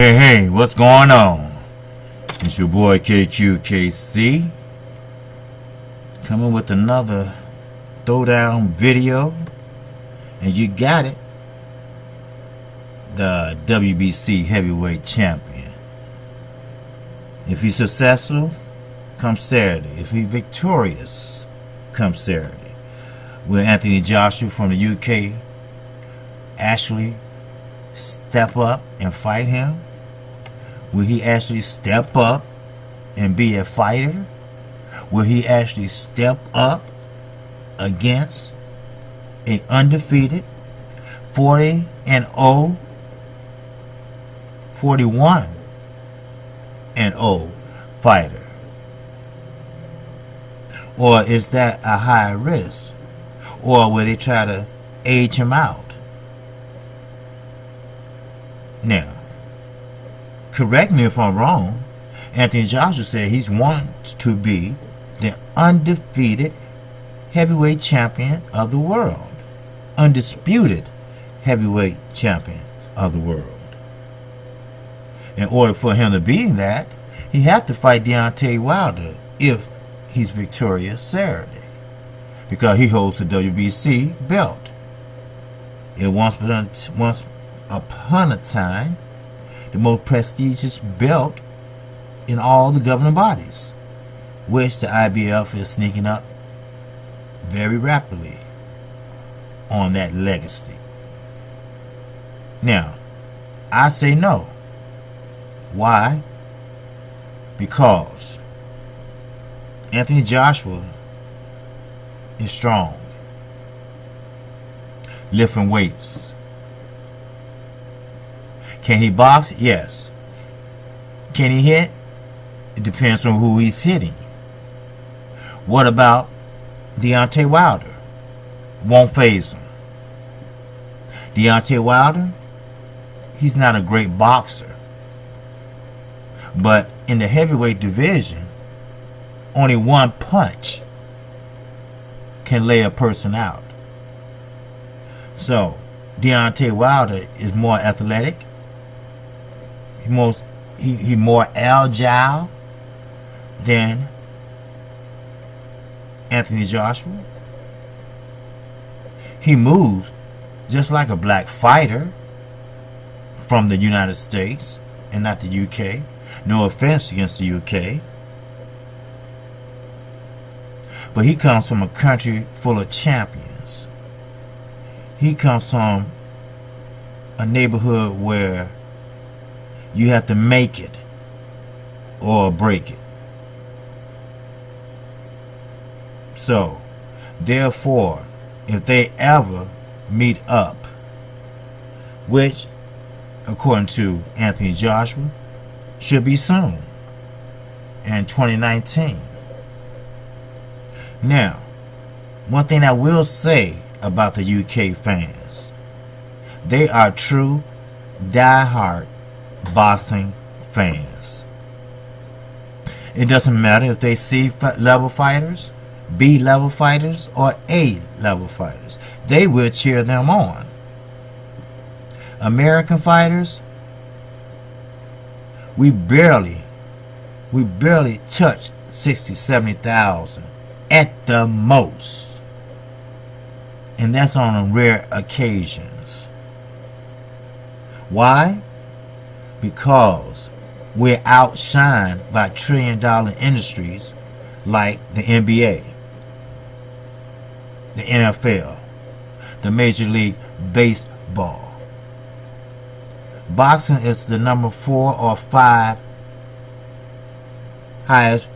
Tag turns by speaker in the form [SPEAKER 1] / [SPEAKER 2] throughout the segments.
[SPEAKER 1] Hey, what's going on? It's your boy KQKC coming with another throwdown video, and you got it, the WBC heavyweight champion. If he's successful, come Saturday. If he's victorious, come Saturday. Will Anthony Joshua from the UK actually step up and fight him? Will he actually step up and be a fighter? Will he actually step up against an undefeated 40-0, 41-0 fighter? Or is that a high risk? Or will they try to age him out? Now, correct me if I'm wrong, Anthony Joshua said he wants to be the undefeated heavyweight champion of the world. Undisputed heavyweight champion of the world. In order for him to be that, he has to fight Deontay Wilder if he's victorious Saturday, because he holds the WBC belt. It once upon a time the most prestigious belt in all the governing bodies, which the IBF is sneaking up very rapidly on that legacy. Now, I say no. Why? Because Anthony Joshua is strong, lifting weights. Can he box? Yes. Can he hit? It depends on who he's hitting. What about Deontay Wilder? Won't faze him. Deontay Wilder, he's not a great boxer. But in the heavyweight division, only one punch can lay a person out. So, Deontay Wilder is more athletic. He's more agile than Anthony Joshua. He moves just like a black fighter from the United States and not the UK. No offense against the UK. But he comes from a country full of champions. He comes from a neighborhood where you have to make it or break it. So, therefore, if they ever meet up, which, according to Anthony Joshua, should be soon, in 2019. Now, one thing I will say about the UK fans, they are true, die-hard boxing fans. It doesn't matter if they C-level fighters, B-level fighters, or A-level fighters. They will cheer them on. American fighters, we barely touch 60, 70,000 at the most. And that's on rare occasions. Why? Because we're outshined by trillion-dollar industries like the NBA, the NFL, the Major League Baseball. Boxing is the number 4 or 5 highest,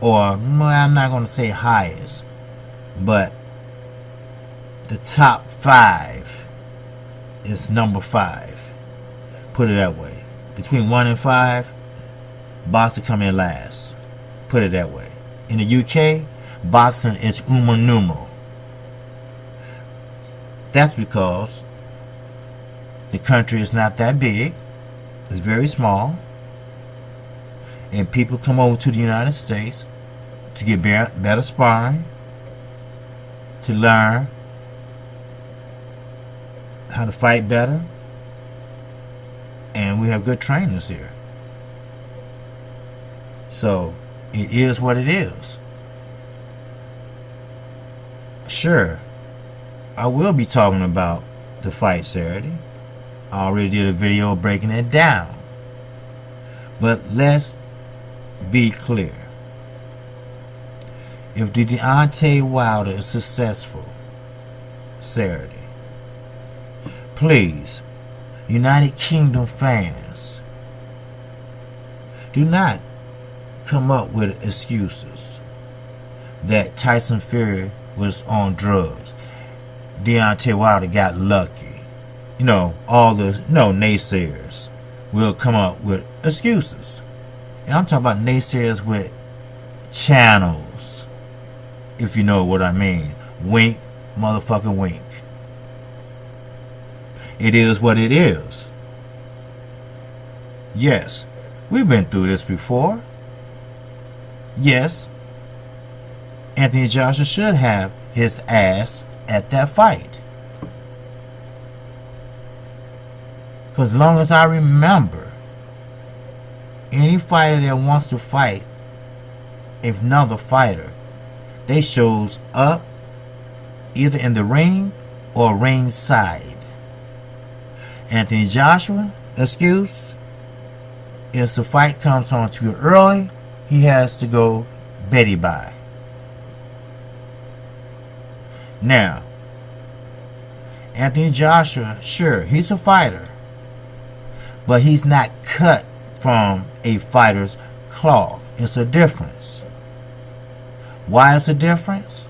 [SPEAKER 1] or I'm not going to say highest, but the top 5 is number 5. Put it that way. Between 1 and 5, boxing come in last. Put it that way. In the UK, boxing is numero. That's because the country is not that big. It's very small. And people come over to the United States to get better sparring, to learn how to fight better. And we have good trainers here. So, it is what it is. Sure, I will be talking about the fight Saturday. I already did a video breaking it down. But let's be clear. If the Deontay Wilder is successful Saturday, please, United Kingdom fans, do not come up with excuses that Tyson Fury was on drugs. Deontay Wilder got lucky. You know, all the naysayers will come up with excuses. And I'm talking about naysayers with channels, if you know what I mean. Wink, motherfucking wink. It is what it is. Yes, we've been through this before. Yes, Anthony Joshua should have his ass at that fight. For as long as I remember, any fighter that wants to fight another fighter, they shows up either in the ring or ringside. Anthony Joshua, excuse, if the fight comes on too early, he has to go Betty bye. Now, Anthony Joshua, sure, he's a fighter, but he's not cut from a fighter's cloth. It's a difference. Why is a difference?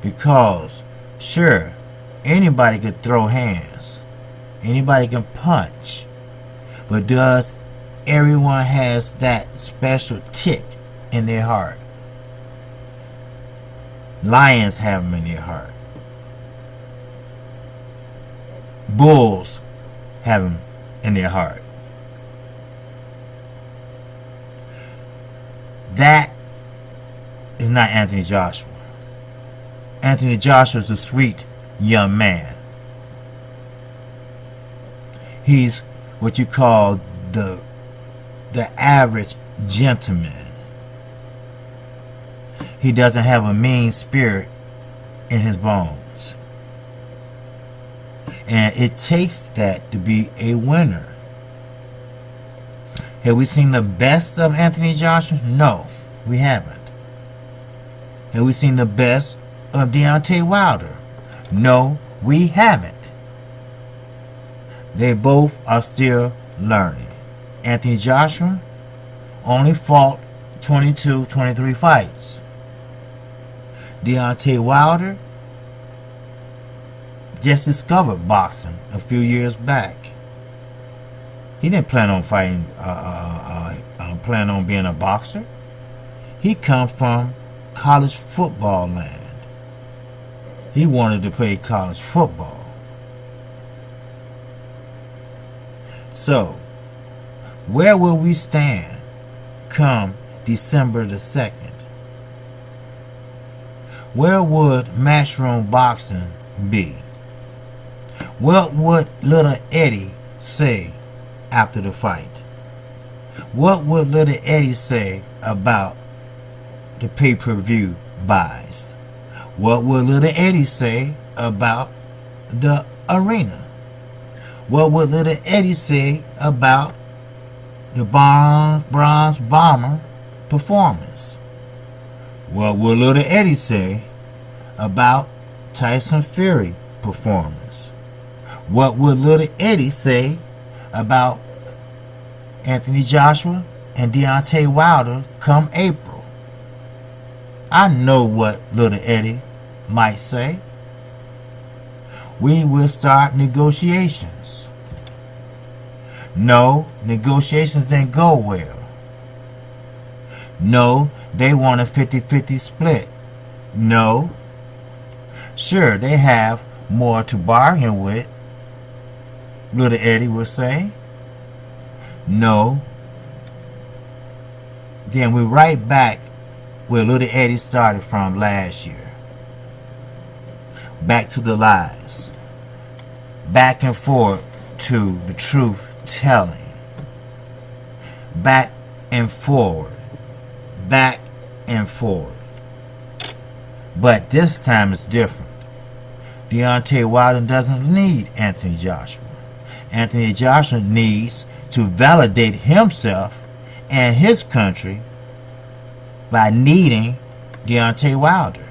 [SPEAKER 1] Because, sure, anybody can throw hands, anybody can punch, but does everyone has that special tick in their heart? Lions have them in their heart. Bulls have them in their heart. That is not Anthony Joshua. Anthony Joshua is a sweet young man. He's what you call the average gentleman. He doesn't have a mean spirit in his bones. And it takes that to be a winner. Have we seen the best of Anthony Joshua? No, we haven't. Have we seen the best of Deontay Wilder? No, we haven't. They both are still learning. Anthony Joshua only fought 22, 23 fights. Deontay Wilder just discovered boxing a few years back. He didn't plan on fighting, plan on being a boxer. He comes from college football land. He wanted to play college football. So, where will we stand come December the 2nd? Where would Matchroom Boxing be? What would Little Eddie say after the fight? What would Little Eddie say about the pay-per-view buys? What would Little Eddie say about the arena? What would Little Eddie say about the Bronze Bomber performance? What would Little Eddie say about Tyson Fury performance? What would Little Eddie say about Anthony Joshua and Deontay Wilder come April? I know what Little Eddie might say. We will start negotiations. No, negotiations didn't go well. No, they want a 50-50 split. No. Sure, they have more to bargain with, Little Eddie would say. No. Then we're right back where Little Eddie started from last year. Back to the lies. Back and forth to the truth telling. Back and forward. Back and forward. But this time it's different. Deontay Wilder doesn't need Anthony Joshua. Anthony Joshua needs to validate himself and his country by needing Deontay Wilder.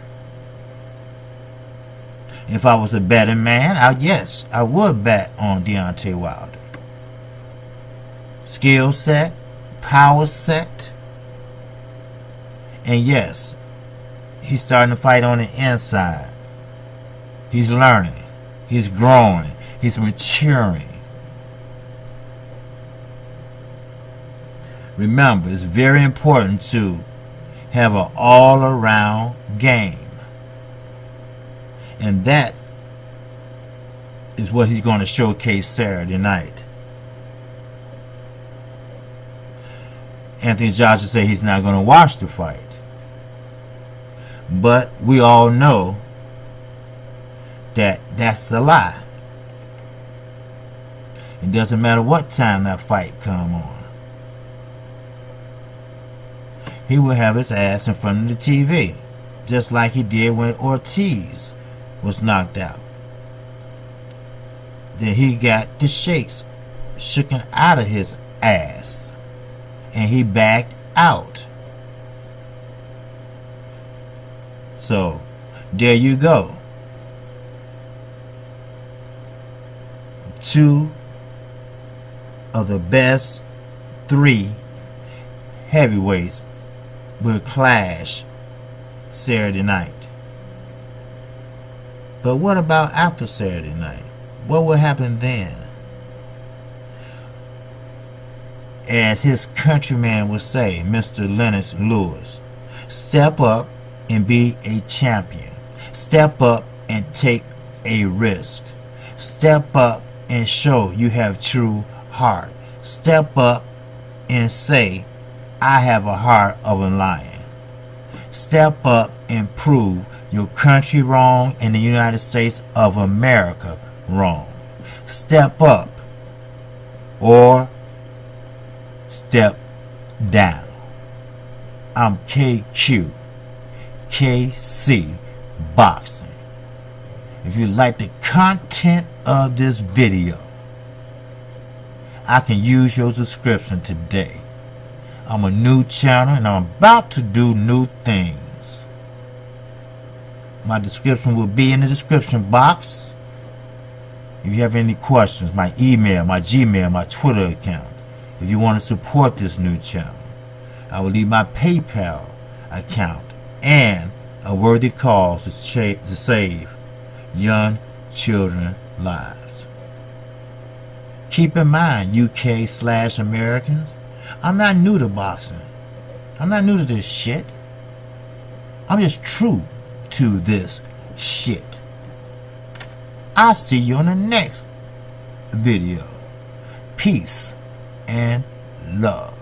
[SPEAKER 1] If I was a betting man, I would bet on Deontay Wilder. Skill set, power set, and yes, he's starting to fight on the inside. He's learning. He's growing. He's maturing. Remember, it's very important to have an all-around game. And that is what he's going to showcase Saturday night. Anthony Joshua said he's not going to watch the fight. But we all know that that's a lie. It doesn't matter what time that fight come on. He will have his ass in front of the TV, just like he did when Ortiz was knocked out. Then he got the shakes shooken out of his ass, and he backed out. So, there you go. Two of the best three heavyweights will clash Saturday night. But what about after Saturday night? What will happen then? As his countryman would say, Mr. Lennox Lewis, step up and be a champion. Step up and take a risk. Step up and show you have true heart. Step up and say, I have a heart of a lion. Step up and prove your country wrong and the United States of America wrong. Step up or step down. I'm KQ, KC Boxing. If you like the content of this video, I can use your subscription today. I'm a new channel and I'm about to do new things. My description will be in the description box. If you have any questions, my email, my Gmail, my Twitter account. If you want to support this new channel, I will leave my PayPal account and a worthy cause to save young children lives. Keep in mind, UK/Americans, I'm not new to boxing. I'm not new to this shit. I'm just true to this shit. I'll see you on the next video. Peace and love.